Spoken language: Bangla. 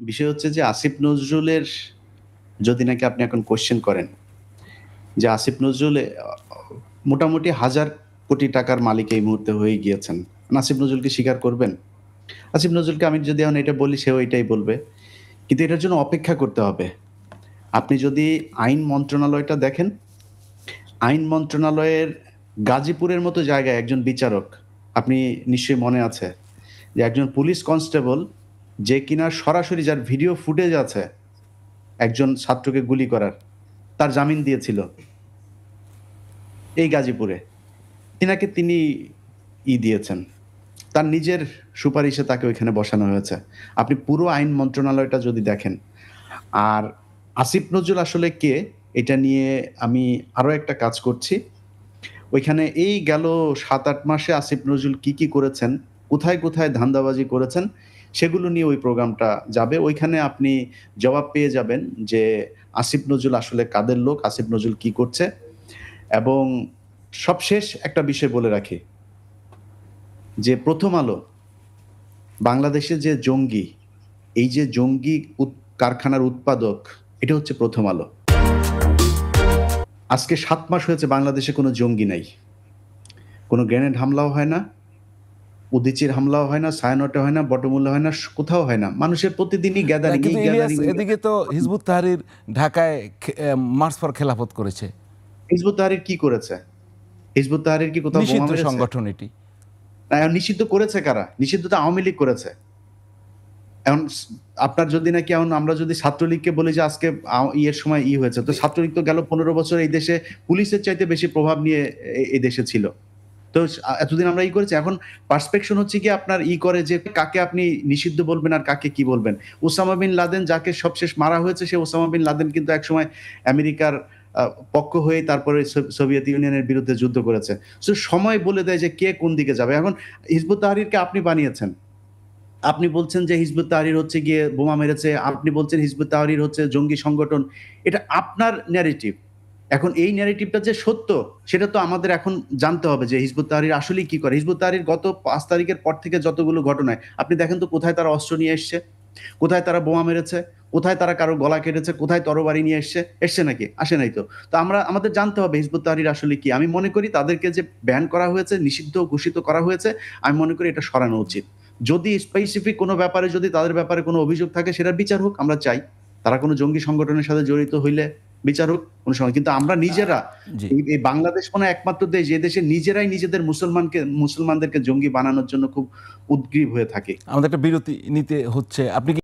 বিষয় হচ্ছে যে আসিফ নজরুলের যদি নাকি আপনি এখন কোয়েশ্চেন করেন যে আসিফ নজরুল মোটামুটি হাজার কোটি টাকার মালিক এই মুহূর্তে হয়ে গিয়েছেন। আসিফ নজরুল কি স্বীকার করবেন? আসিফ নজরুলকে আমি যদি এখন এটা বলি সেও এটাই বলবে। কিন্তু এটার জন্য অপেক্ষা করতে হবে। আপনি যদি আইন মন্ত্রণালয়টা দেখেন, আইন মন্ত্রণালয়ের গাজীপুরের মতো জায়গায় একজন বিচারক, আপনি নিশ্চয়ই মনে আছে যে একজন পুলিশ কনস্টেবল যে কিনা সরাসরি যার ভিডিও ফুটেজ আছে একজন ছাত্রকে গুলি করার, তার জামিন দিয়েছিল এই গাজীপুরে। তিনাকে তিনি দিয়েছেন। তার নিজের সুপারিশে তাকে ওইখানে বসানো হয়েছে। আপনি পুরো আইন মন্ত্রণালয়টা যদি দেখেন। আর আসিফ নজরুল আসলে কে? এটা নিয়ে আমি আরো একটা কাজ করছি। ওইখানে এই গেল ৭-৮ মাসে আসিফ নজরুল কি করেছেন, কোথায়, কোথায় ধান্দাবাজি করেছেন, সেগুলো নিয়ে ওই প্রোগ্রামটা যাবে। ওইখানে আপনি জবাব পেয়ে যাবেন যে আসিফ নজরুল আসলে কাদের লোক, আসিফ নজরুল কি করছে। এবং সবশেষ একটা বিষয় বলে রাখি যে 'প্রথম আলো' বাংলাদেশে যে জঙ্গি, এই যে জঙ্গি কারখানার উৎপাদক, এটা হচ্ছে 'প্রথম আলো'। আজকে ৭ মাস হয়েছে বাংলাদেশে কোনো জঙ্গি নাই। কোনো গ্রেনেড হামলাও হয় না, উদীচীর হামলাও হয় না, ছায়ানটে হয় না, বটমূল্য হয় না, কোথাও হয় না। মানুষের প্রতিদিনই না, গ্যাদারিং, এই কিন্তু ইলিয়াস, গ্যাদারিং এদিকে তো হিজবুত তাহরির ঢাকায় মার্চ ফর খেলাফত করেছে। হিজবুত তাহরির কি করেছে? হিজবুত তাহরির কি কোথাও বোমা নিষিদ্ধ মেরেছে? সংগঠন এটি। না, এখন নিষিদ্ধ করেছে কারা? নিষিদ্ধ তো আওয়ামী লীগ করেছে। এখন আপনার যদি নাকি এখন আমরা যদি ছাত্রলীগকে বলি যে আজকে ইয়ের সময় হয়েছে, তো ছাত্রলীগ তো গেল ১৫ বছর এই দেশে পুলিশের চাইতে বেশি প্রভাব নিয়ে এই দেশে ছিল। তো এতদিন আমরা করেছি। এখন পার্সপেকশন হচ্ছে কি আপনার করে যে কাকে আপনি নিষিদ্ধ বলবেন আর কাকে কি বলবেন। ওসামা বিন লাদেন যাকে সবশেষ মারা হয়েছে, সে ওসামা বিন লাদেন কিন্তু একসময় আমেরিকার পক্ষ হয়ে তারপরে সোভিয়েত ইউনিয়নের বিরুদ্ধে যুদ্ধ করেছে। সো সময় বলে দেয় যে কে কোন দিকে যাবে। এখন হিজবুত তাহরিরকে আপনি বানিয়েছেন। আপনি বলছেন যে হিজবুত তাহরির হচ্ছে গিয়ে বোমা মেরেছে। আপনি বলছেন হিজবুত তাহরির হচ্ছে জঙ্গি সংগঠন। এটা আপনার ন্যারেটিভ। এখন এই ন্যারেটিভটা যে সত্য, সেটা তো আমাদের এখন জানতে হবে যে হিজবুত তাহরির আসলেই কি করে। হিজবুত তাহরির গত ৫ তারিখের পর থেকে যতগুলো ঘটনায় আপনি দেখেন তো কোথায় তারা অস্ত্র নিয়ে এসছে, কোথায় তারা বোমা মেরেছে, কোথায় তারা কারো গলা কেটেছে, কোথায় তরবারি নিয়ে এসছে, এসছে নাকি? আসে নাই তো। তো আমাদের জানতে হবে হিজবুত তাহরির আসলে কি। আমি মনে করি তাদেরকে যে ব্যান করা হয়েছে, নিষিদ্ধ ঘোষিত করা হয়েছে, আমি মনে করি এটা সরানো উচিত। যদি স্পেসিফিক কোনো ব্যাপারে যদি তাদের ব্যাপারে কোনো অভিযোগ থাকে সেটার বিচার হোক, আমরা চাই। তারা কোনো জঙ্গি সংগঠনের সাথে জড়িত হইলে বিচার হোক, কোনো সময়। কিন্তু আমরা নিজেরা জি, এই বাংলাদেশ মনে হয় একমাত্র দেশ যে দেশে নিজেরাই নিজেদের মুসলমানদেরকে জঙ্গি বানানোর জন্য খুব উদগ্রীব হয়ে থাকি। আমাদের একটা বিরতি নিতে হচ্ছে। আপনি কি